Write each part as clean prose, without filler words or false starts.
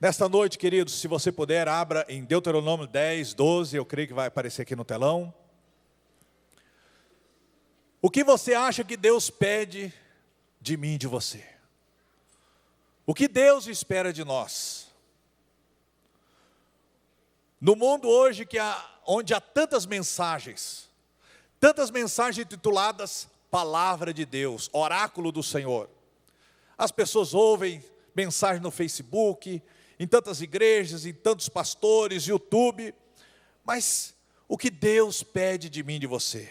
Nesta noite, queridos, se você puder, abra em Deuteronômio 10, 12, eu creio que vai aparecer aqui no telão. O que você acha que Deus pede de mim e de você? O que Deus espera de nós? No mundo hoje onde há tantas mensagens tituladas Palavra de Deus, Oráculo do Senhor. As pessoas ouvem mensagem no Facebook, em tantas igrejas, em tantos pastores, YouTube. Mas o que Deus pede de mim e de você?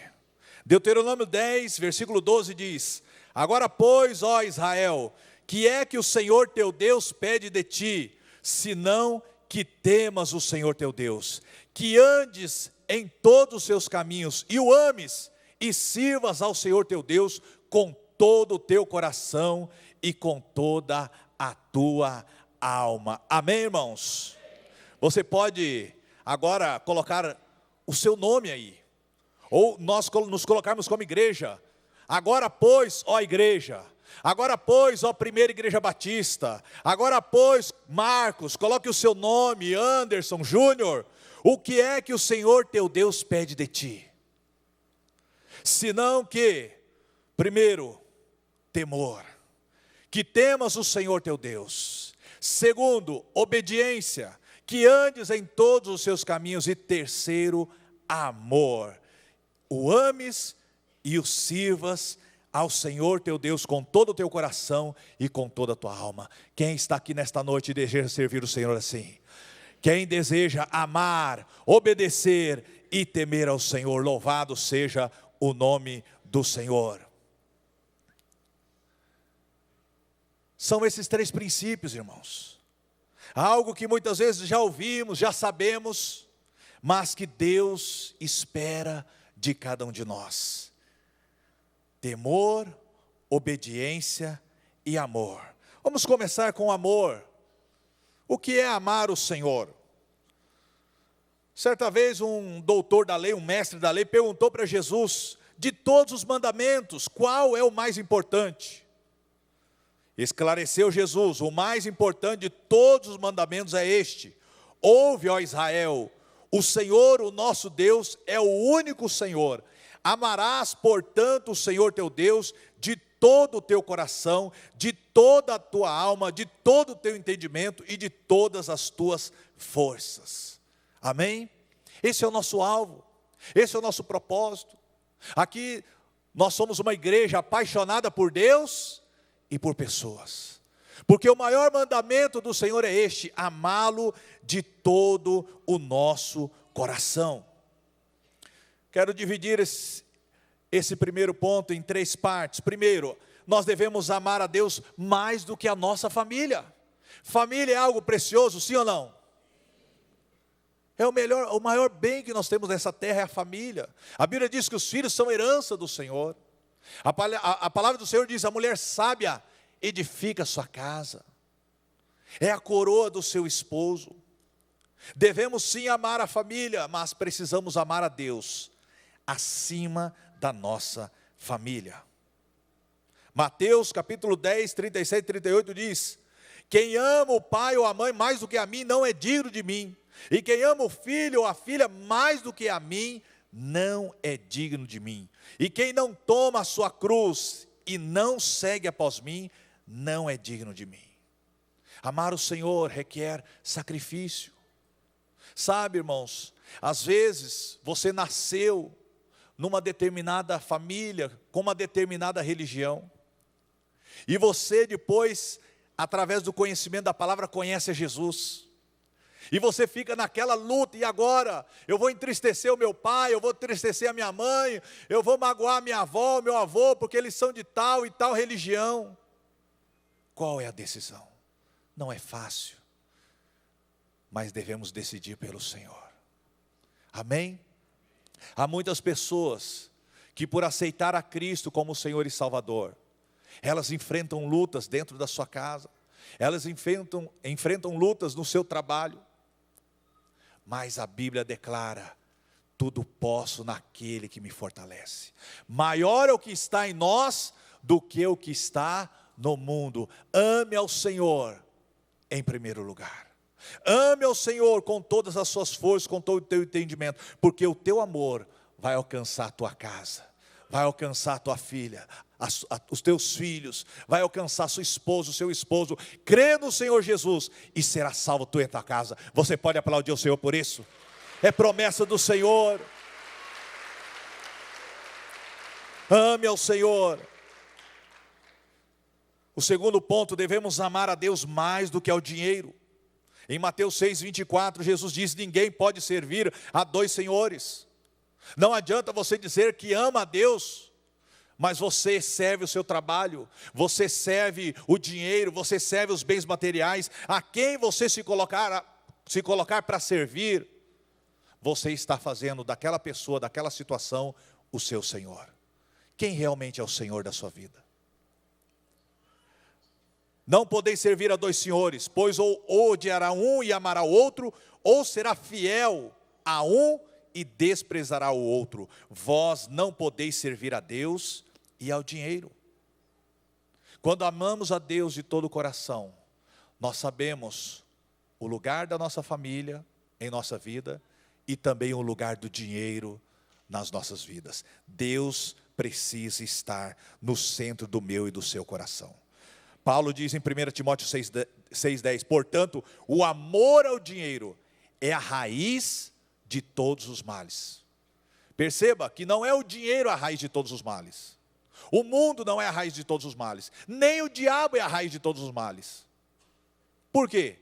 Deuteronômio 10, versículo 12 diz: Agora pois, ó Israel, que é que o Senhor teu Deus pede de ti, senão que temas o Senhor teu Deus, que andes em todos os seus caminhos, e o ames, e sirvas ao Senhor teu Deus com todo o teu coração e com toda a tua alma. Amém, irmãos? Você pode agora colocar o seu nome aí, ou nós nos colocarmos como igreja. Agora pois, ó igreja, agora pois, ó primeira igreja batista, agora pois, Marcos, coloque o seu nome, Anderson, Júnior. O que é que o Senhor teu Deus pede de ti? Senão que, primeiro, temor, que temas o Senhor teu Deus. Segundo, obediência, que andes em todos os seus caminhos. E terceiro, amor, o ames e o sirvas ao Senhor teu Deus com todo o teu coração e com toda a tua alma. Quem está aqui nesta noite e deseja servir o Senhor assim? Quem deseja amar, obedecer e temer ao Senhor, louvado seja o nome do Senhor. São esses três princípios, irmãos. Algo que muitas vezes já ouvimos, já sabemos, mas que Deus espera de cada um de nós. Temor, obediência e amor. Vamos começar com amor. O que é amar o Senhor? Certa vez um doutor da lei, um mestre da lei, perguntou para Jesus: de todos os mandamentos, qual é o mais importante? Esclareceu Jesus: o mais importante de todos os mandamentos é este: ouve, ó Israel, o Senhor, o nosso Deus, é o único Senhor. Amarás, portanto, o Senhor teu Deus de todo o teu coração, de toda a tua alma, de todo o teu entendimento e de todas as tuas forças. Amém? Esse é o nosso alvo, esse é o nosso propósito. Aqui nós somos uma igreja apaixonada por Deus e por pessoas, porque o maior mandamento do Senhor é este: amá-lo de todo o nosso coração. Quero dividir esse primeiro ponto em três partes. Primeiro, nós devemos amar a Deus mais do que a nossa família. Família é algo precioso, sim ou não? É o maior bem que nós temos nessa terra é a família. A Bíblia diz que os filhos são herança do Senhor. A palavra do Senhor diz: a mulher sábia edifica a sua casa, é a coroa do seu esposo. Devemos sim amar a família, mas precisamos amar a Deus acima da nossa família. Mateus capítulo 10, 37 e 38 diz: quem ama o pai ou a mãe mais do que a mim não é digno de mim, e quem ama o filho ou a filha mais do que a mim não é digno de mim, e quem não toma a sua cruz e não segue após mim não é digno de mim. Amar o Senhor requer sacrifício. Sabe, irmãos, às vezes você nasceu numa determinada família, com uma determinada religião, e você depois, através do conhecimento da palavra, conhece a Jesus, e você fica naquela luta: e agora? Eu vou entristecer o meu pai, eu vou entristecer a minha mãe, eu vou magoar a minha avó, meu avô, porque eles são de tal e tal religião. Qual é a decisão? Não é fácil, mas devemos decidir pelo Senhor. Amém? Há muitas pessoas que, por aceitar a Cristo como Senhor e Salvador, elas enfrentam lutas dentro da sua casa, elas enfrentam lutas no seu trabalho, mas a Bíblia declara: tudo posso naquele que me fortalece. Maior é o que está em nós do que o que está no mundo. Ame ao Senhor em primeiro lugar. Ame ao Senhor com todas as suas forças, com todo o teu entendimento, porque o teu amor vai alcançar a tua casa, vai alcançar a tua filha, os teus filhos, vai alcançar sua esposa, o seu esposo. Crê no Senhor Jesus e será salvo tu e a tua casa. Você pode aplaudir o Senhor por isso? É promessa do Senhor. Ame ao Senhor. O segundo ponto, devemos amar a Deus mais do que ao dinheiro. Em Mateus 6:24, Jesus diz: ninguém pode servir a dois senhores. Não adianta você dizer que ama a Deus, mas você serve o seu trabalho, você serve o dinheiro, você serve os bens materiais. A quem você se colocar para servir, você está fazendo daquela pessoa, daquela situação, o seu Senhor. Quem realmente é o Senhor da sua vida? Não podeis servir a dois senhores, pois ou odiará um e amará o outro, ou será fiel a um e desprezará o outro. Vós não podeis servir a Deus e ao dinheiro. Quando amamos a Deus de todo o coração, nós sabemos o lugar da nossa família em nossa vida e também o lugar do dinheiro nas nossas vidas. Deus precisa estar no centro do meu e do seu coração. Paulo diz em 1 Timóteo 6,10, portanto, o amor ao dinheiro é a raiz de todos os males. Perceba que não é o dinheiro a raiz de todos os males. O mundo não é a raiz de todos os males. Nem o diabo é a raiz de todos os males. Por quê?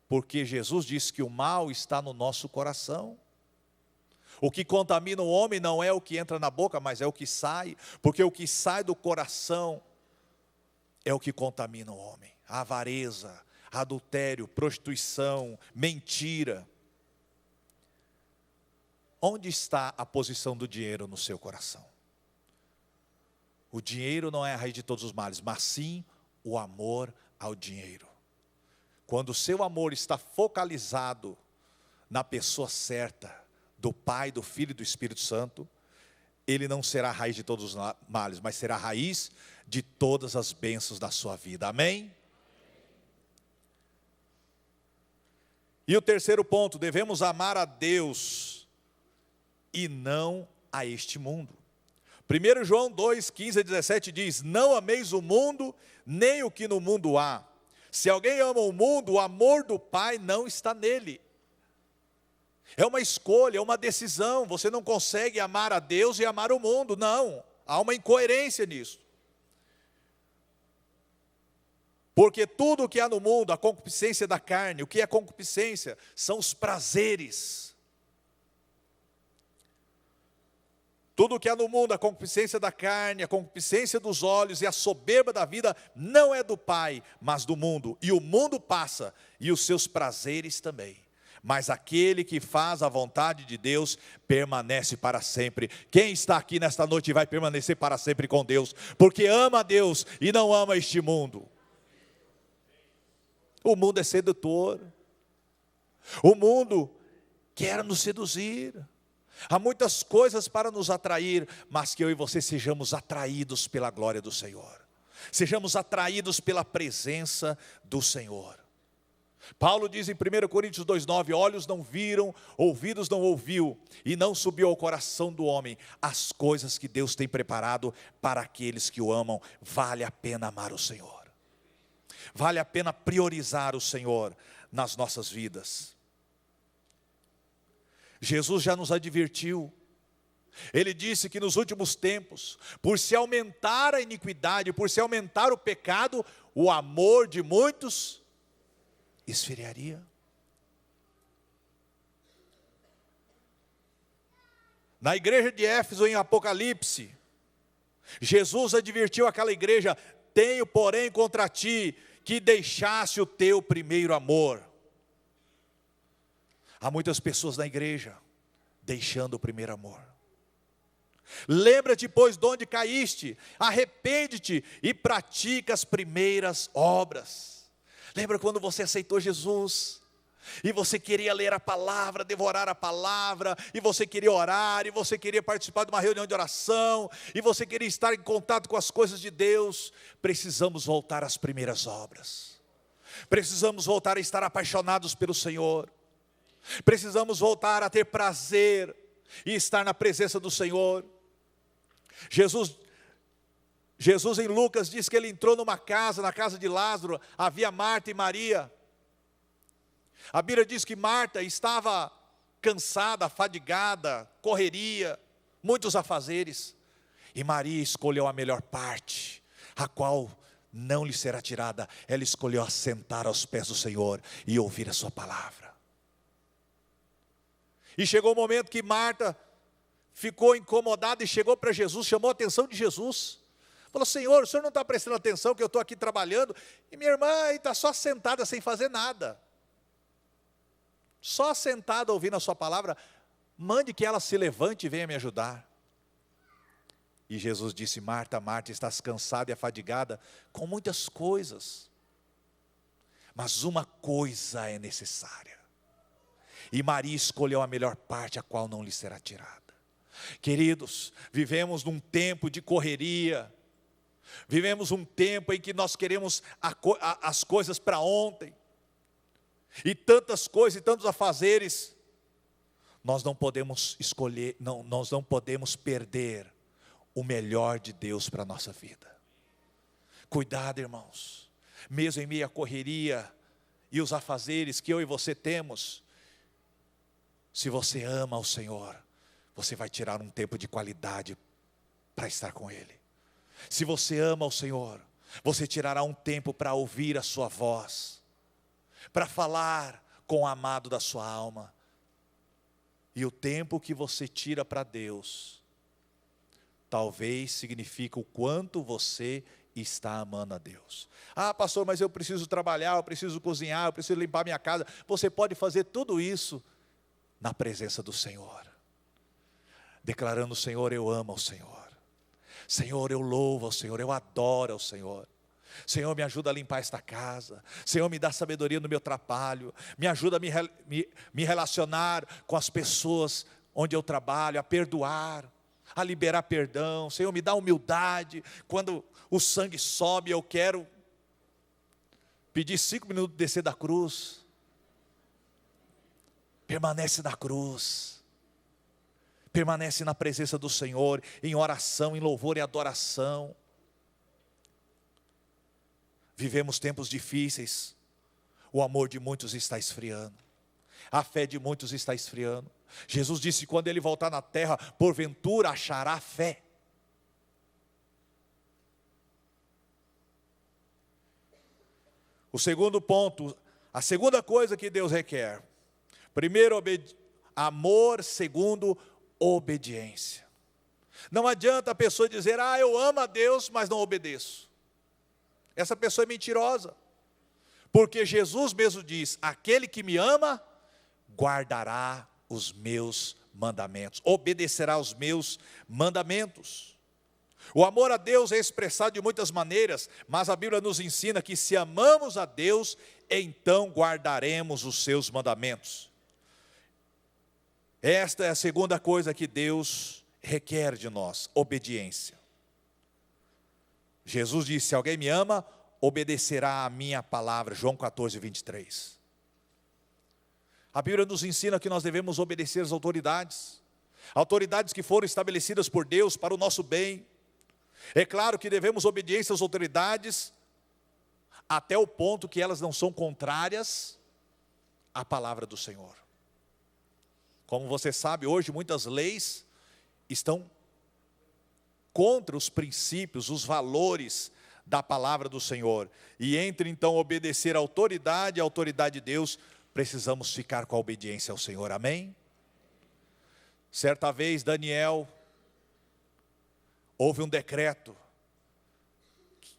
Porque Jesus disse que o mal está no nosso coração. O que contamina o homem não é o que entra na boca, mas é o que sai. Porque o que sai do coração é o que contamina o homem. A avareza, adultério, prostituição, mentira. Onde está a posição do dinheiro no seu coração? O dinheiro não é a raiz de todos os males, mas sim o amor ao dinheiro. Quando o seu amor está focalizado na pessoa certa, do Pai, do Filho e do Espírito Santo, ele não será a raiz de todos os males, mas será a raiz de todas as bênçãos da sua vida. Amém? E o terceiro ponto, devemos amar a Deus e não a este mundo. 1 João 2:15-17 diz: não ameis o mundo, nem o que no mundo há. Se alguém ama o mundo, o amor do Pai não está nele. É uma escolha, é uma decisão. Você não consegue amar a Deus e amar o mundo, não. Há uma incoerência nisso. Porque tudo o que há no mundo, a concupiscência da carne, o que é concupiscência? São os prazeres. Tudo o que há no mundo, a concupiscência da carne, a concupiscência dos olhos e a soberba da vida, não é do Pai, mas do mundo. E o mundo passa, e os seus prazeres também. Mas aquele que faz a vontade de Deus, permanece para sempre. Quem está aqui nesta noite vai permanecer para sempre com Deus, porque ama a Deus e não ama este mundo. O mundo é sedutor. O mundo quer nos seduzir. Há muitas coisas para nos atrair, mas que eu e você sejamos atraídos pela glória do Senhor. Sejamos atraídos pela presença do Senhor. Paulo diz em 1 Coríntios 2,9, olhos não viram, ouvidos não ouviu, e não subiu ao coração do homem as coisas que Deus tem preparado para aqueles que o amam. Vale a pena amar o Senhor. Vale a pena priorizar o Senhor nas nossas vidas. Jesus já nos advertiu. Ele disse que nos últimos tempos, por se aumentar a iniquidade, por se aumentar o pecado, o amor de muitos esfriaria. Na igreja de Éfeso, em Apocalipse, Jesus advertiu aquela igreja: tenho, porém, contra ti que deixasse o teu primeiro amor. Há muitas pessoas na igreja deixando o primeiro amor. Lembra-te, pois, de onde caíste, arrepende-te e pratica as primeiras obras. Lembra quando você aceitou Jesus? E você queria ler a palavra, devorar a palavra, e você queria orar, e você queria participar de uma reunião de oração, e você queria estar em contato com as coisas de Deus. Precisamos voltar às primeiras obras. Precisamos voltar a estar apaixonados pelo Senhor. Precisamos voltar a ter prazer e estar na presença do Senhor. Jesus em Lucas diz que ele entrou numa casa, na casa de Lázaro, havia Marta e Maria. A Bíblia diz que Marta estava cansada, fadigada, correria, muitos afazeres. E Maria escolheu a melhor parte, a qual não lhe será tirada. Ela escolheu assentar aos pés do Senhor e ouvir a sua palavra. E chegou o momento que Marta ficou incomodada e chegou para Jesus, chamou a atenção de Jesus. Falou: Senhor, o senhor não está prestando atenção que eu estou aqui trabalhando, e minha irmã está só sentada sem fazer nada. Só sentada ouvindo a sua palavra, mande que ela se levante e venha me ajudar. E Jesus disse: Marta, Marta, estás cansada e afadigada com muitas coisas, mas uma coisa é necessária. E Maria escolheu a melhor parte, a qual não lhe será tirada. Queridos, vivemos num tempo de correria, vivemos um tempo em que nós queremos as coisas para ontem, e tantas coisas e tantos afazeres. Nós não podemos escolher, nós não podemos perder o melhor de Deus para a nossa vida. Cuidado, irmãos, mesmo em meio à correria e os afazeres que eu e você temos, se você ama o Senhor, você vai tirar um tempo de qualidade para estar com Ele. Se você ama o Senhor, você tirará um tempo para ouvir a sua voz, para falar com o amado da sua alma. E o tempo que você tira para Deus, talvez signifique o quanto você está amando a Deus. Ah, pastor, mas eu preciso trabalhar, eu preciso cozinhar, eu preciso limpar minha casa. Você pode fazer tudo isso na presença do Senhor, declarando: Senhor, eu amo ao Senhor. Senhor, eu louvo ao Senhor, eu adoro ao Senhor. Senhor, me ajuda a limpar esta casa. Senhor, me dá sabedoria no meu trabalho. Me ajuda a me relacionar com as pessoas onde eu trabalho, a perdoar, a liberar perdão. Senhor, me dá humildade. Quando o sangue sobe, eu quero pedir 5 minutos de descer da cruz. Permanece na cruz. Permanece na presença do Senhor, em oração, em louvor e adoração. Vivemos tempos difíceis, o amor de muitos está esfriando, a fé de muitos está esfriando. Jesus disse: quando Ele voltar na terra, porventura achará fé. O segundo ponto, a segunda coisa que Deus requer: primeiro, amor; segundo, obediência. Não adianta a pessoa dizer: ah, eu amo a Deus, mas não obedeço. Essa pessoa é mentirosa, porque Jesus mesmo diz: aquele que me ama, guardará os meus mandamentos, obedecerá aos meus mandamentos. O amor a Deus é expressado de muitas maneiras, mas a Bíblia nos ensina que se amamos a Deus, então guardaremos os seus mandamentos. Esta é a segunda coisa que Deus requer de nós: obediência. Jesus disse: se alguém me ama, obedecerá a minha palavra. João 14, 23. A Bíblia nos ensina que nós devemos obedecer às autoridades que foram estabelecidas por Deus para o nosso bem. É claro que devemos obediência às autoridades até o ponto que elas não são contrárias à palavra do Senhor. Como você sabe, hoje muitas leis estão contra os princípios, os valores da palavra do Senhor. E entre então obedecer à autoridade de Deus, precisamos ficar com a obediência ao Senhor, amém? Certa vez Daniel, houve um decreto,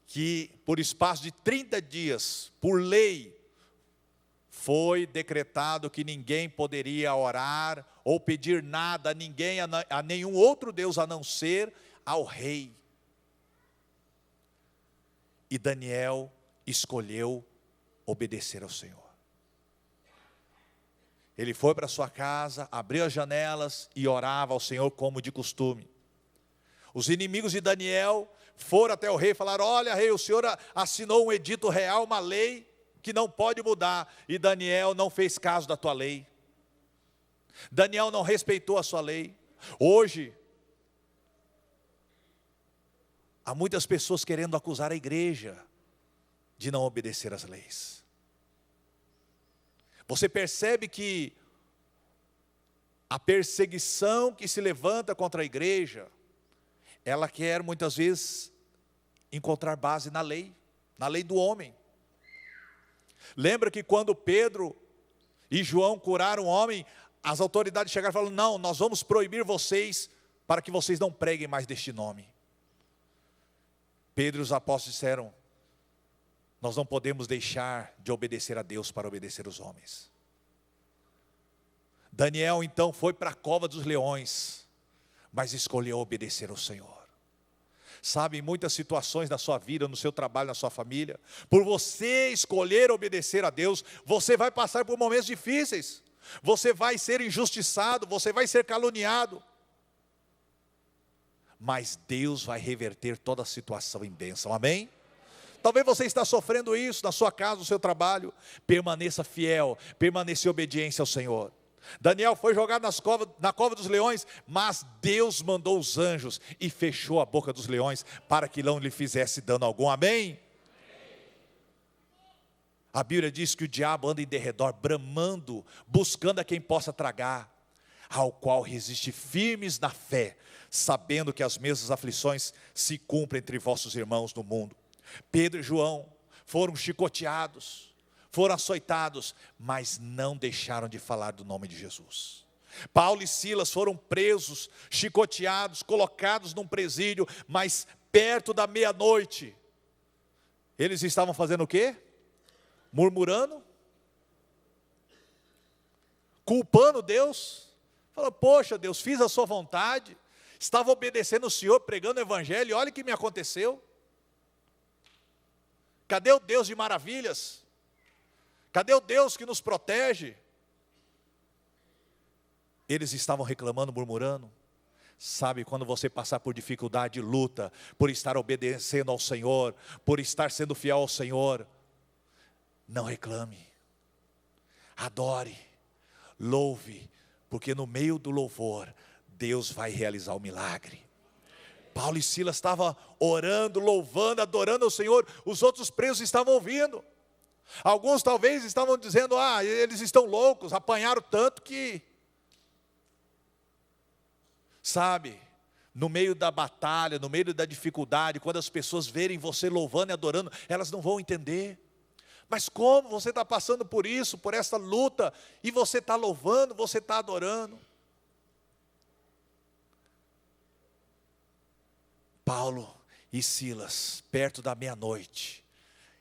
que por espaço de 30 dias, por lei, foi decretado que ninguém poderia orar, ou pedir nada a ninguém, a nenhum outro Deus, a não ser ao rei. E Daniel escolheu obedecer ao Senhor. Ele foi para sua casa, abriu as janelas e orava ao Senhor como de costume. Os inimigos de Daniel foram até o rei e falaram: olha, rei, o Senhor assinou um edito real, uma lei, que não pode mudar, e Daniel não fez caso da tua lei. Daniel não respeitou a sua lei. Hoje, há muitas pessoas querendo acusar a igreja de não obedecer às leis. Você percebe que a perseguição que se levanta contra a igreja, ela quer muitas vezes encontrar base na lei do homem. Lembra que quando Pedro e João curaram o homem, as autoridades chegaram e falaram: não, nós vamos proibir vocês, para que vocês não preguem mais deste nome. Pedro e os apóstolos disseram: nós não podemos deixar de obedecer a Deus para obedecer os homens. Daniel então foi para a cova dos leões, mas escolheu obedecer ao Senhor. Sabe, em muitas situações na sua vida, no seu trabalho, na sua família, por você escolher obedecer a Deus, você vai passar por momentos difíceis, você vai ser injustiçado, você vai ser caluniado, mas Deus vai reverter toda a situação em bênção, amém? Talvez você está sofrendo isso na sua casa, no seu trabalho, permaneça fiel, permaneça em obediência ao Senhor. Daniel foi jogado na cova dos leões, mas Deus mandou os anjos e fechou a boca dos leões, para que não lhe fizesse dano algum, amém? A Bíblia diz que o diabo anda em derredor, bramando, buscando a quem possa tragar, ao qual resiste firmes na fé, sabendo que as mesmas aflições se cumprem entre vossos irmãos no mundo. Pedro e João foram chicoteados, foram açoitados, mas não deixaram de falar do nome de Jesus. Paulo e Silas foram presos, chicoteados, colocados num presídio, mas perto da meia-noite, eles estavam fazendo o quê? Murmurando, culpando Deus, falando: poxa Deus, fiz a sua vontade, estava obedecendo o Senhor, pregando o Evangelho, e olha o que me aconteceu. Cadê o Deus de maravilhas? Cadê o Deus que nos protege? Eles estavam reclamando, murmurando. Sabe, quando você passar por dificuldade, luta, por estar obedecendo ao Senhor, por estar sendo fiel ao Senhor, não reclame, adore, louve, porque no meio do louvor, Deus vai realizar o milagre. Paulo e Silas estavam orando, louvando, adorando ao Senhor, os outros presos estavam ouvindo. Alguns talvez estavam dizendo: eles estão loucos, apanharam tanto que... Sabe, no meio da batalha, no meio da dificuldade, quando as pessoas verem você louvando e adorando, elas não vão entender. Mas como você está passando por isso, por essa luta, e você está louvando, você está adorando? Paulo e Silas, perto da meia-noite,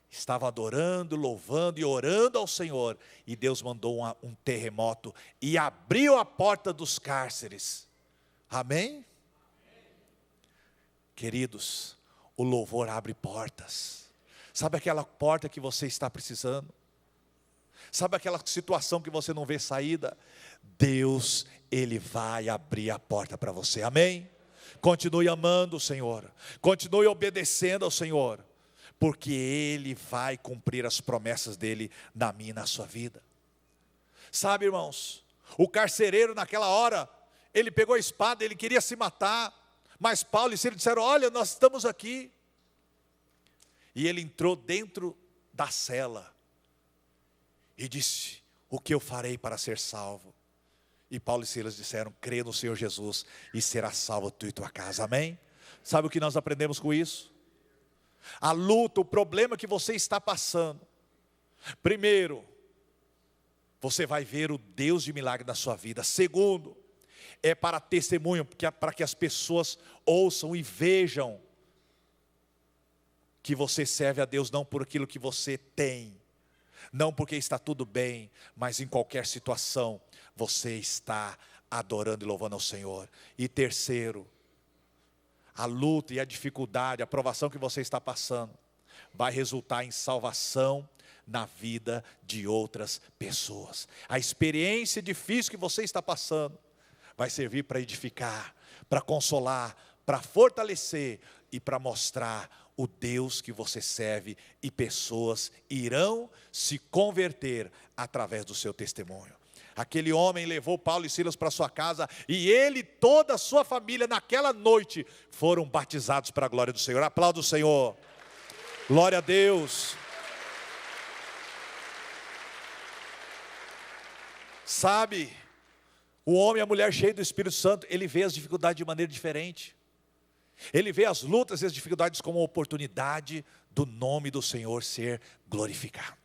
estavam adorando, louvando e orando ao Senhor, e Deus mandou um terremoto, e abriu a porta dos cárceres, amém? Queridos, o louvor abre portas. Sabe aquela porta que você está precisando? Sabe aquela situação que você não vê saída? Deus, Ele vai abrir a porta para você, amém? Continue amando o Senhor, continue obedecendo ao Senhor, porque Ele vai cumprir as promessas dEle na minha e na sua vida. Sabe, irmãos, o carcereiro naquela hora, ele pegou a espada, ele queria se matar, mas Paulo e Silas disseram: olha, nós estamos aqui. E ele entrou dentro da cela e disse: o que eu farei para ser salvo? E Paulo e Silas disseram: crê no Senhor Jesus e será salvo tu e tua casa, amém? Sabe o que nós aprendemos com isso? A luta, o problema que você está passando, primeiro, você vai ver o Deus de milagre na sua vida. Segundo, é para testemunho, para que as pessoas ouçam e vejam que você serve a Deus não por aquilo que você tem, não porque está tudo bem, mas em qualquer situação, você está adorando e louvando ao Senhor. E terceiro, a luta e a dificuldade, a provação que você está passando, vai resultar em salvação na vida de outras pessoas. A experiência difícil que você está passando, vai servir para edificar, para consolar, para fortalecer e para mostrar o Deus que você serve, e pessoas irão se converter através do seu testemunho. Aquele homem levou Paulo e Silas para sua casa, e ele e toda a sua família naquela noite foram batizados para a glória do Senhor. Aplauda o Senhor. Glória a Deus. Sabe, o homem e a mulher cheios do Espírito Santo, ele vê as dificuldades de maneira diferente. Ele vê as lutas e as dificuldades como uma oportunidade do nome do Senhor ser glorificado.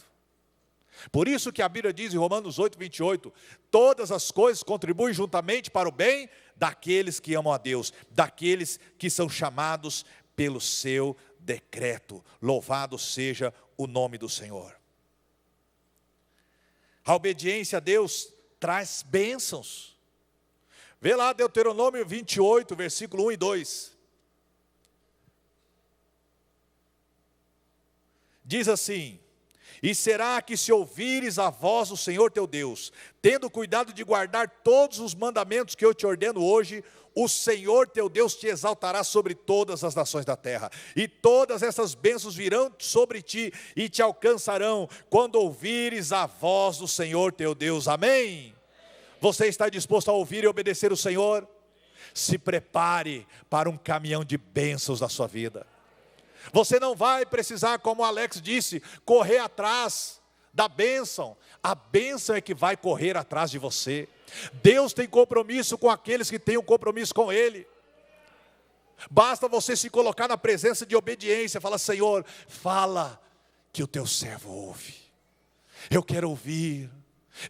Por isso que a Bíblia diz em Romanos 8:28, todas as coisas contribuem juntamente para o bem daqueles que amam a Deus, daqueles que são chamados pelo seu decreto. Louvado seja o nome do Senhor. A obediência a Deus traz bênçãos. Vê lá Deuteronômio 28, versículo 1 e 2. Diz assim: e será que se ouvires a voz do Senhor teu Deus, tendo cuidado de guardar todos os mandamentos que eu te ordeno hoje, o Senhor teu Deus te exaltará sobre todas as nações da terra, e todas essas bênçãos virão sobre ti e te alcançarão, quando ouvires a voz do Senhor teu Deus. Amém? Você está disposto a ouvir e obedecer o Senhor? Se prepare para um caminhão de bênçãos na sua vida. Você não vai precisar, como o Alex disse, correr atrás da bênção. A bênção é que vai correr atrás de você. Deus tem compromisso com aqueles que têm um compromisso com Ele. Basta você se colocar na presença de obediência. Fala: Senhor, fala que o teu servo ouve. Eu quero ouvir,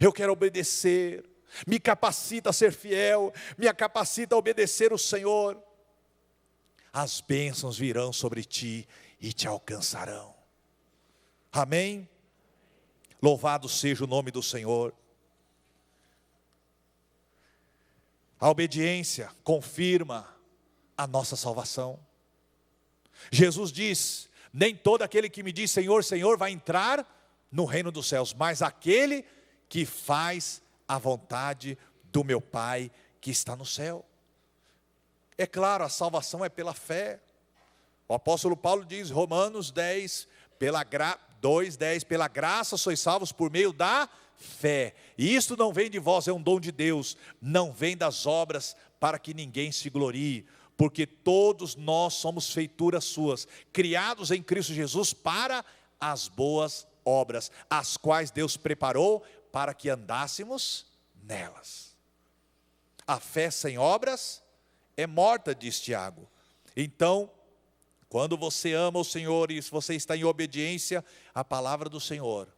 eu quero obedecer. Me capacita a ser fiel, me capacita a obedecer o Senhor. As bênçãos virão sobre ti e te alcançarão. Amém? Louvado seja o nome do Senhor. A obediência confirma a nossa salvação. Jesus diz: nem todo aquele que me diz Senhor, Senhor vai entrar no reino dos céus, mas aquele que faz a vontade do meu Pai que está no céu. É claro, a salvação é pela fé. O apóstolo Paulo diz, Romanos 10, 2:10, pela graça sois salvos por meio da fé. E isto não vem de vós, é um dom de Deus, não vem das obras, para que ninguém se glorie, porque todos nós somos feituras suas, criados em Cristo Jesus para as boas obras, as quais Deus preparou para que andássemos nelas. A fé sem obras é morta, diz Tiago. Então, quando você ama o Senhor e você está em obediência à palavra do Senhor,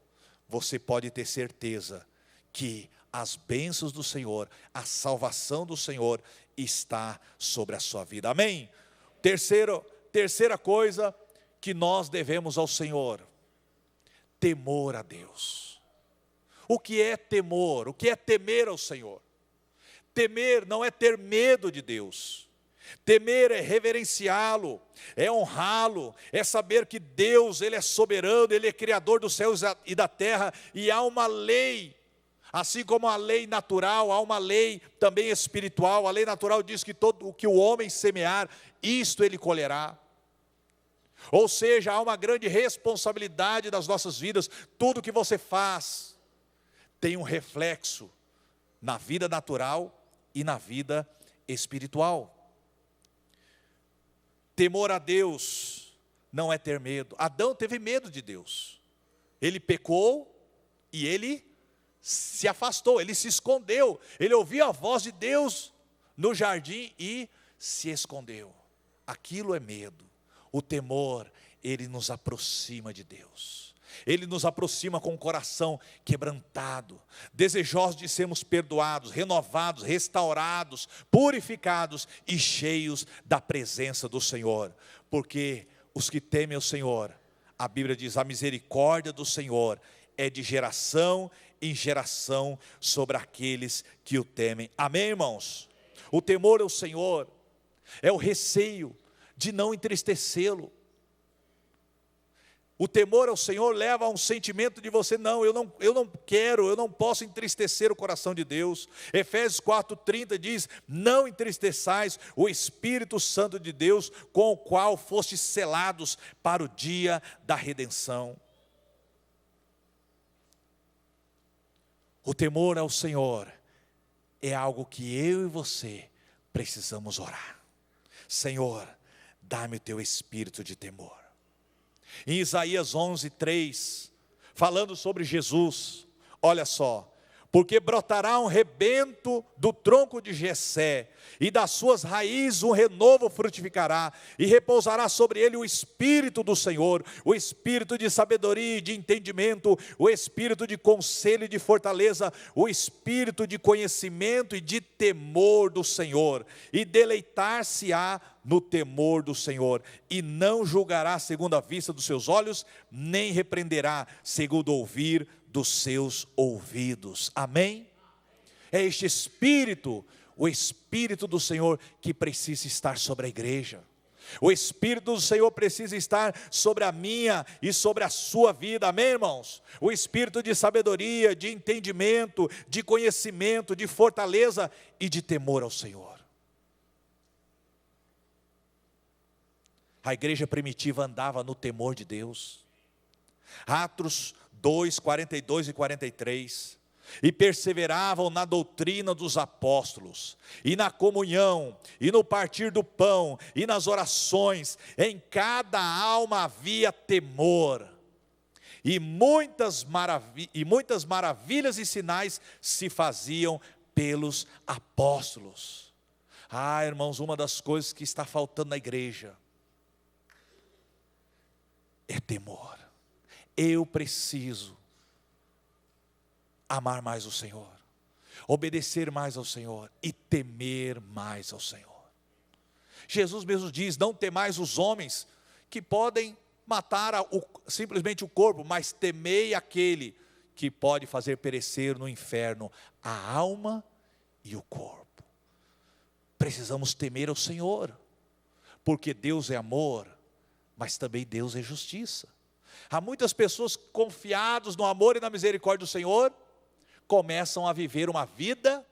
você pode ter certeza que as bênçãos do Senhor, a salvação do Senhor está sobre a sua vida. Amém? Terceira coisa que nós devemos ao Senhor: temor a Deus. O que é temor? O que é temer ao Senhor? Temer não é ter medo de Deus. Temer é reverenciá-lo, é honrá-lo, é saber que Deus, Ele é soberano, Ele é criador dos céus e da terra, e há uma lei, assim como a lei natural, há uma lei também espiritual. A lei natural diz que todo o que o homem semear, isto ele colherá. Ou seja, há uma grande responsabilidade das nossas vidas. Tudo que você faz tem um reflexo na vida natural e na vida espiritual. Temor a Deus não é ter medo. Adão teve medo de Deus. Ele pecou e ele se afastou, ele se escondeu. Ele ouviu a voz de Deus no jardim e se escondeu. Aquilo é medo. O temor, ele nos aproxima de Deus. Ele nos aproxima com o coração quebrantado, desejosos de sermos perdoados, renovados, restaurados, purificados e cheios da presença do Senhor. Porque os que temem o Senhor, a Bíblia diz, a misericórdia do Senhor é de geração em geração sobre aqueles que o temem. Amém, irmãos? O temor ao Senhor é o receio de não entristecê-lo. O temor ao Senhor leva a um sentimento de você, eu não quero, eu não posso entristecer o coração de Deus. Efésios 4:30 diz: não entristeçais o Espírito Santo de Deus, com o qual fostes selados para o dia da redenção. O temor ao Senhor é algo que eu e você precisamos orar. Senhor, dá-me o teu espírito de temor. Em Isaías 11:3, falando sobre Jesus, olha só: porque brotará um rebento do tronco de Jessé, e das suas raízes um renovo frutificará, e repousará sobre ele o Espírito do Senhor, o Espírito de sabedoria e de entendimento, o Espírito de conselho e de fortaleza, o Espírito de conhecimento e de temor do Senhor, e deleitar-se-á no temor do Senhor, e não julgará segundo a vista dos seus olhos, nem repreenderá segundo o ouvir dos seus ouvidos. Amém? É este Espírito, o Espírito do Senhor, que precisa estar sobre a igreja. O Espírito do Senhor precisa estar sobre a minha e sobre a sua vida. Amém, irmãos? O Espírito de sabedoria, de entendimento, de conhecimento, de fortaleza e de temor ao Senhor. A igreja primitiva andava no temor de Deus. Atos 2, 42 e 43, e perseveravam na doutrina dos apóstolos, e na comunhão, e no partir do pão, e nas orações, em cada alma havia temor, e muitas maravilhas e sinais se faziam pelos apóstolos. Irmãos, uma das coisas que está faltando na igreja é temor. Eu preciso amar mais o Senhor, obedecer mais ao Senhor e temer mais ao Senhor. Jesus mesmo diz: não temais os homens que podem matar simplesmente o corpo, mas temei aquele que pode fazer perecer no inferno a alma e o corpo. Precisamos temer ao Senhor, porque Deus é amor, mas também Deus é justiça. Há muitas pessoas confiadas no amor e na misericórdia do Senhor, começam a viver uma vida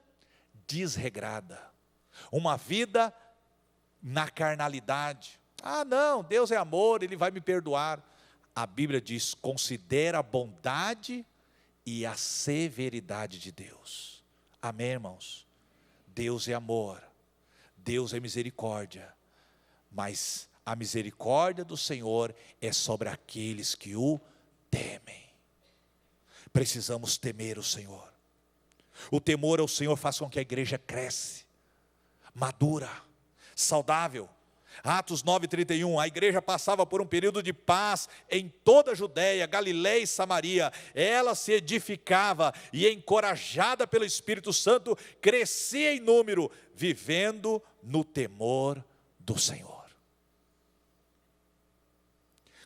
desregrada, uma vida na carnalidade. Não, Deus é amor, Ele vai me perdoar. A Bíblia diz: considera a bondade e a severidade de Deus. Amém, irmãos? Deus é amor, Deus é misericórdia, mas a misericórdia do Senhor é sobre aqueles que o temem. Precisamos temer o Senhor. O temor ao Senhor faz com que a igreja cresça, madura, saudável. Atos 9:31, a igreja passava por um período de paz em toda a Judéia, Galiléia e Samaria. Ela se edificava e, encorajada pelo Espírito Santo, crescia em número, vivendo no temor do Senhor.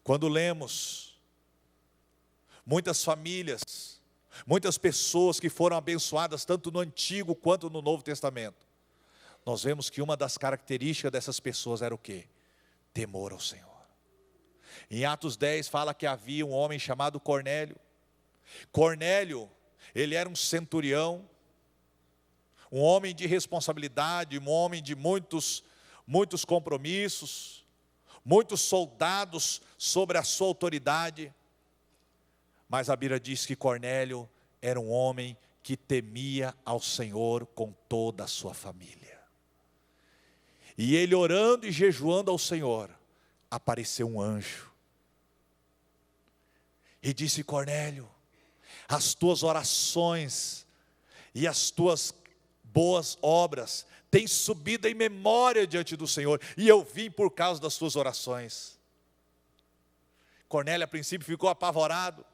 Quando lemos muitas famílias, muitas pessoas que foram abençoadas tanto no Antigo quanto no Novo Testamento, nós vemos que uma das características dessas pessoas era o quê? Temor ao Senhor. Em Atos 10 fala que havia um homem chamado Cornélio. Cornélio, ele era um centurião, um homem de responsabilidade, um homem de muitos compromissos, muitos soldados sobre a sua autoridade. Mas a Bíblia diz que Cornélio era um homem que temia ao Senhor com toda a sua família. E ele, orando e jejuando ao Senhor, apareceu um anjo e disse: Cornélio, as tuas orações e as tuas boas obras têm subido em memória diante do Senhor, e eu vim por causa das tuas orações. Cornélio a princípio ficou apavorado,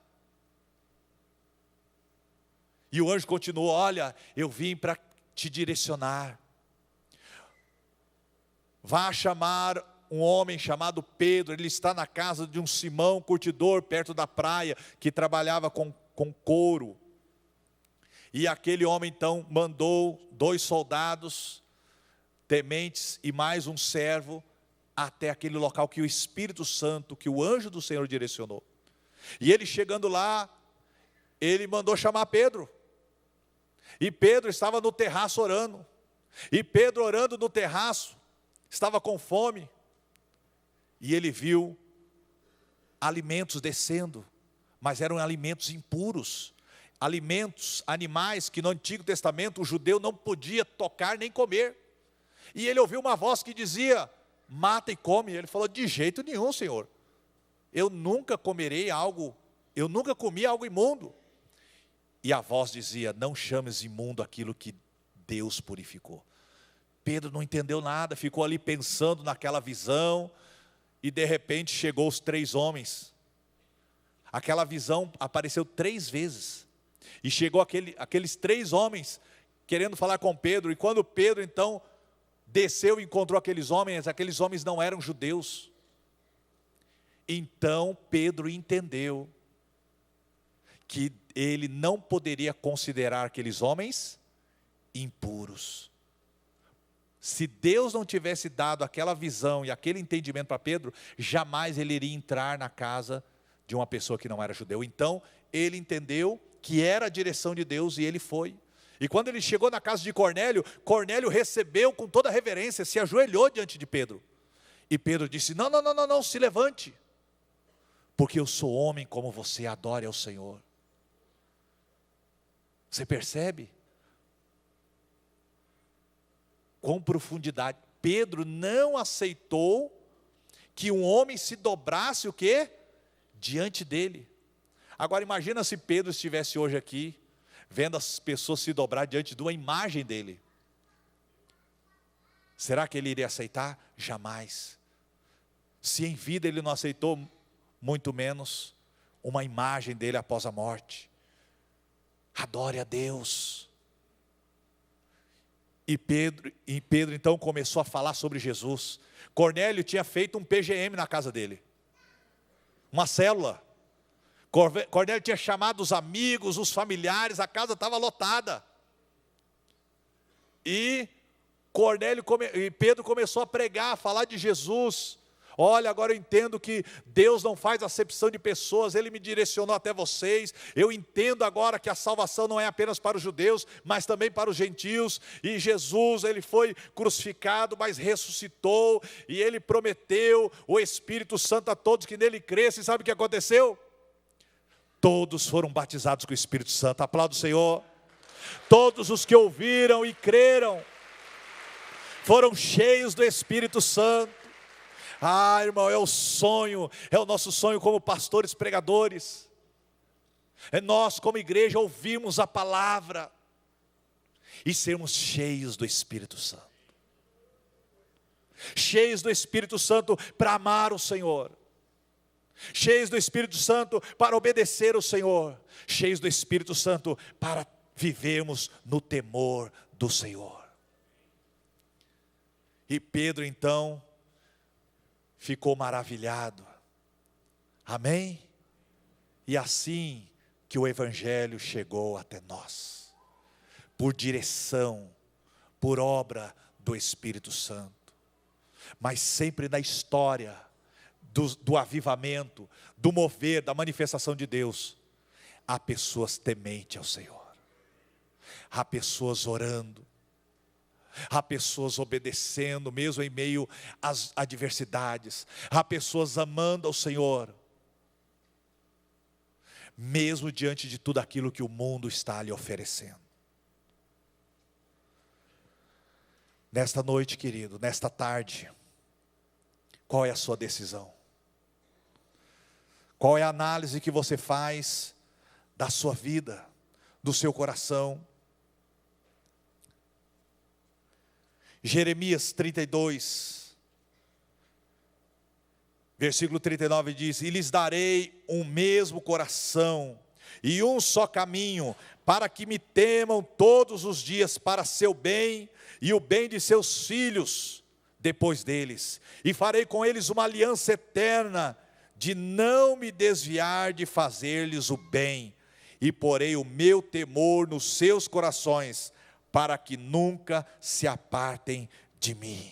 e o anjo continuou: olha, eu vim para te direcionar. Vá chamar um homem chamado Pedro, ele está na casa de um Simão, curtidor, perto da praia, que trabalhava com couro. E aquele homem então mandou 2 soldados tementes e mais um servo até aquele local que o Espírito Santo, que o anjo do Senhor direcionou. E ele chegando lá, ele mandou chamar Pedro. E Pedro estava no terraço orando. E Pedro orando no terraço, estava com fome. E ele viu alimentos descendo, mas eram alimentos impuros. Alimentos, animais que no Antigo Testamento o judeu não podia tocar nem comer. E ele ouviu uma voz que dizia: mata e come. Ele falou: de jeito nenhum, Senhor. Eu nunca comerei algo, eu nunca comi algo imundo. E a voz dizia: não chames imundo aquilo que Deus purificou. Pedro não entendeu nada, ficou ali pensando naquela visão. E de repente chegou os 3 homens. Aquela visão apareceu 3 vezes. E chegou aqueles 3 homens querendo falar com Pedro. E quando Pedro então desceu e encontrou aqueles homens não eram judeus. Então Pedro entendeu que ele não poderia considerar aqueles homens impuros. Se Deus não tivesse dado aquela visão e aquele entendimento para Pedro, jamais ele iria entrar na casa de uma pessoa que não era judeu. Então ele entendeu que era a direção de Deus e ele foi. E quando ele chegou na casa de Cornélio, Cornélio recebeu com toda reverência, se ajoelhou diante de Pedro. E Pedro disse: não, se levante, porque eu sou homem como você, adore ao Senhor. Você percebe? Com profundidade. Pedro não aceitou que um homem se dobrasse o quê? Diante dele. Agora imagina se Pedro estivesse hoje aqui, vendo as pessoas se dobrar diante de uma imagem dele. Será que ele iria aceitar? Jamais. Se em vida ele não aceitou, muito menos uma imagem dele após a morte. Adore a Deus. E Pedro então começou a falar sobre Jesus. Cornélio tinha feito um PGM na casa dele, uma célula. Cornélio tinha chamado os amigos, os familiares, a casa estava lotada. E Pedro começou a pregar, a falar de Jesus. Olha, agora eu entendo que Deus não faz acepção de pessoas, Ele me direcionou até vocês. Eu entendo agora que a salvação não é apenas para os judeus, mas também para os gentios. E Jesus, Ele foi crucificado, mas ressuscitou. E Ele prometeu o Espírito Santo a todos que nele crescem. Sabe o que aconteceu? Todos foram batizados com o Espírito Santo. Aplauda o Senhor. Todos os que ouviram e creram foram cheios do Espírito Santo. Ah, irmão, é o nosso sonho como pastores pregadores. É nós como igreja ouvirmos a palavra e sermos cheios do Espírito Santo. Cheios do Espírito Santo para amar o Senhor. Cheios do Espírito Santo para obedecer o Senhor. Cheios do Espírito Santo para vivermos no temor do Senhor. E Pedro então ficou maravilhado. Amém? E assim que o Evangelho chegou até nós, por direção, por obra do Espírito Santo. Mas sempre na história do avivamento, do mover, da manifestação de Deus, há pessoas tementes ao Senhor, há pessoas orando, há pessoas obedecendo, mesmo em meio às adversidades. Há pessoas amando ao Senhor, mesmo diante de tudo aquilo que o mundo está lhe oferecendo. Nesta noite, querido, nesta tarde, qual é a sua decisão? Qual é a análise que você faz da sua vida, do seu coração? Jeremias 32, versículo 39 diz: e lhes darei um mesmo coração e um só caminho, para que me temam todos os dias, para seu bem e o bem de seus filhos depois deles. E farei com eles uma aliança eterna, de não me desviar de fazer-lhes o bem, e porei o meu temor nos seus corações, para que nunca se apartem de mim.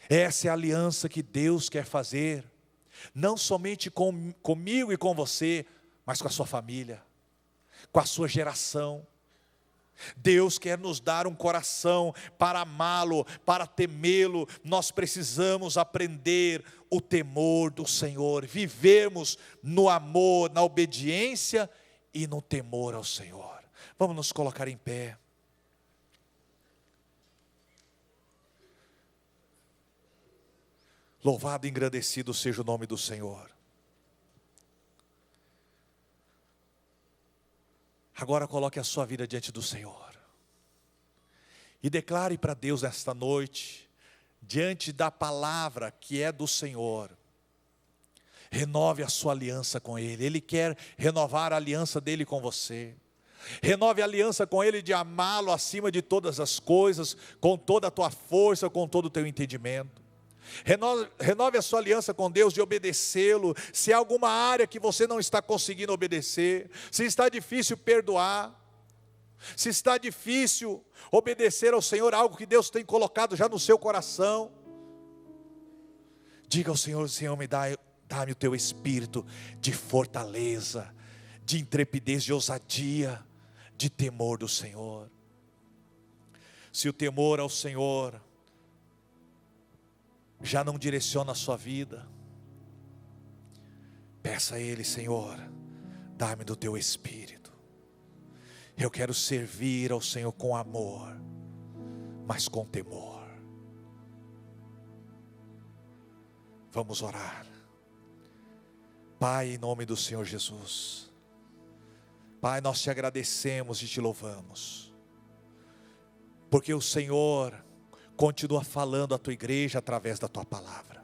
Essa é a aliança que Deus quer fazer. não somente comigo e com você, mas com a sua família, com a sua geração. Deus quer nos dar um coração para amá-lo, para temê-lo. Nós precisamos aprender o temor do Senhor, vivermos no amor, na obediência e no temor ao Senhor. Vamos nos colocar em pé. Louvado e engrandecido seja o nome do Senhor. Agora coloque a sua vida diante do Senhor. E declare para Deus esta noite, diante da palavra que é do Senhor, renove a sua aliança com Ele. Ele quer renovar a aliança dele com você. Renove a aliança com Ele de amá-lo acima de todas as coisas, com toda a tua força, com todo o teu entendimento. Renove a sua aliança com Deus de obedecê-lo. Se há alguma área que você não está conseguindo obedecer, se está difícil perdoar, se está difícil obedecer ao Senhor, algo que Deus tem colocado já no seu coração, diga ao Senhor: Senhor, dá-me o teu espírito de fortaleza, de intrepidez, de ousadia, de temor do Senhor. Se o temor ao Senhor já não direciona a sua vida, peça a Ele: Senhor, dá-me do teu espírito. Eu quero servir ao Senhor com amor, mas com temor. Vamos orar. Pai, em nome do Senhor Jesus, Pai, nós te agradecemos e te louvamos, porque o Senhor continua falando à tua igreja através da tua palavra.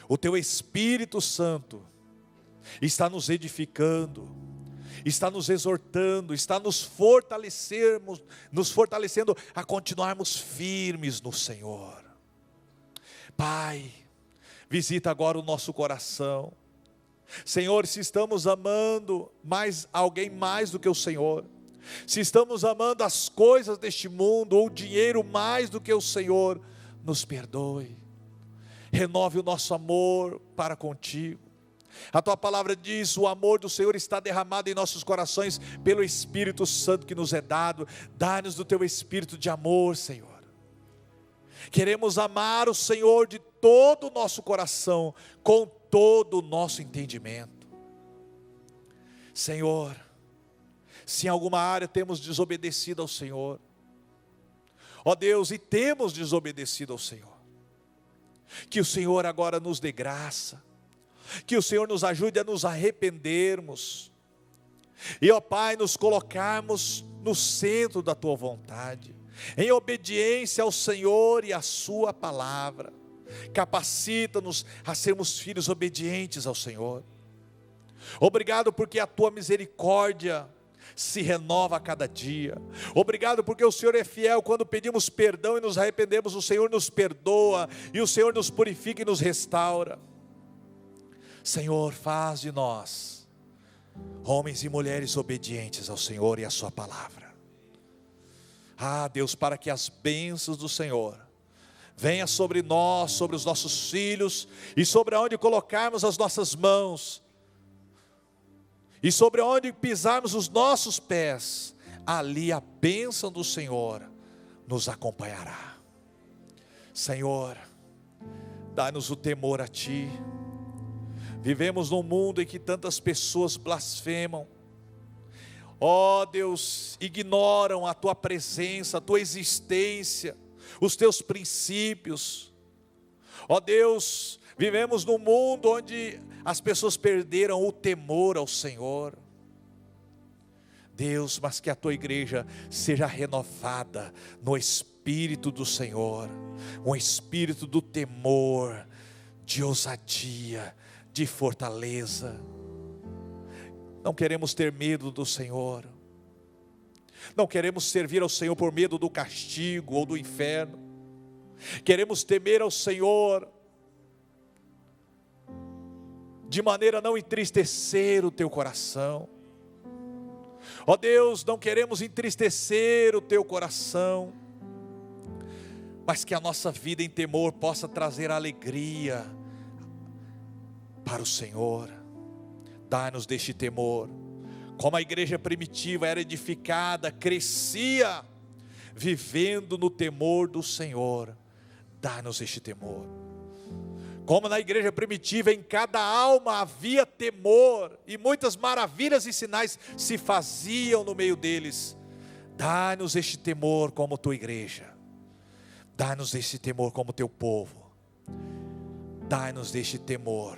O teu Espírito Santo está nos edificando, está nos exortando, está nos fortalecendo a continuarmos firmes no Senhor. Pai, visita agora o nosso coração. Senhor, se estamos amando alguém mais do que o Senhor, se estamos amando as coisas deste mundo, ou o dinheiro mais do que o Senhor, nos perdoe. Renove o nosso amor para contigo. A tua palavra diz: o amor do Senhor está derramado em nossos corações pelo Espírito Santo que nos é dado. Dá-nos do teu espírito de amor, Senhor. Queremos amar o Senhor de todo o nosso coração, com todo o nosso entendimento. Senhor, se em alguma área temos desobedecido ao Senhor, ó Deus, e temos desobedecido ao Senhor, que o Senhor agora nos dê graça, que o Senhor nos ajude a nos arrependermos, e ó Pai, nos colocarmos no centro da tua vontade, em obediência ao Senhor e à sua palavra. Capacita-nos a sermos filhos obedientes ao Senhor. Obrigado porque a tua misericórdia se renova a cada dia. Obrigado porque o Senhor é fiel. Quando pedimos perdão e nos arrependemos, o Senhor nos perdoa, e o Senhor nos purifica e nos restaura. Senhor, faz de nós homens e mulheres obedientes ao Senhor e à sua palavra. Ah, Deus, para que as bênçãos do Senhor venha sobre nós, sobre os nossos filhos, e sobre onde colocarmos as nossas mãos, e sobre onde pisarmos os nossos pés, ali a bênção do Senhor nos acompanhará. Senhor, dá-nos o temor a Ti. Vivemos num mundo em que tantas pessoas blasfemam, ó Deus, ignoram a Tua presença, a Tua existência, os Teus princípios. Ó Deus, vivemos num mundo onde as pessoas perderam o temor ao Senhor. Deus, mas que a Tua igreja seja renovada no Espírito do Senhor, um espírito do temor, de ousadia, de fortaleza. Não queremos ter medo do Senhor, não queremos servir ao Senhor por medo do castigo ou do inferno. Queremos temer ao Senhor de maneira a não entristecer o teu coração. Ó Deus, não queremos entristecer o teu coração, mas que a nossa vida em temor possa trazer alegria para o Senhor. Dá-nos deste temor. Como a igreja primitiva era edificada, crescia, vivendo no temor do Senhor. Dá-nos este temor. Como na igreja primitiva, em cada alma havia temor, e muitas maravilhas e sinais se faziam no meio deles. Dá-nos este temor como tua igreja. Dá-nos este temor como teu povo. Dá-nos este temor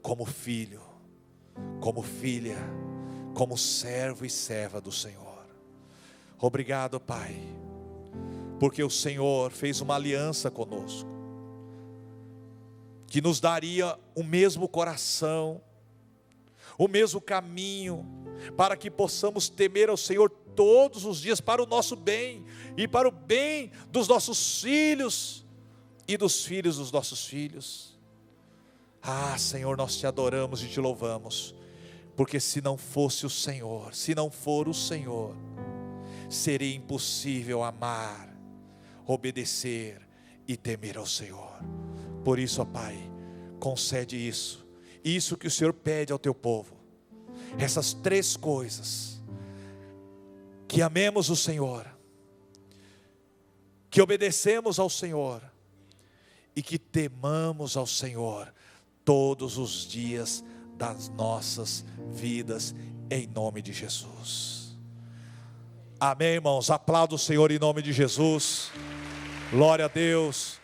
como filho, como filha, como servo e serva do Senhor. Obrigado, Pai, porque o Senhor fez uma aliança conosco, que nos daria o mesmo coração, o mesmo caminho, para que possamos temer ao Senhor todos os dias, para o nosso bem, e para o bem dos nossos filhos, e dos filhos dos nossos filhos. Ah, Senhor, nós te adoramos e te louvamos, porque se não fosse o Senhor, se não for o Senhor, seria impossível amar, obedecer e temer ao Senhor. Por isso, ó Pai, concede isso que o Senhor pede ao teu povo, essas 3 coisas: que amemos o Senhor, que obedecemos ao Senhor, e que temamos ao Senhor todos os dias das nossas vidas, em nome de Jesus. Amém, irmãos? Aplauda o Senhor em nome de Jesus. Glória a Deus.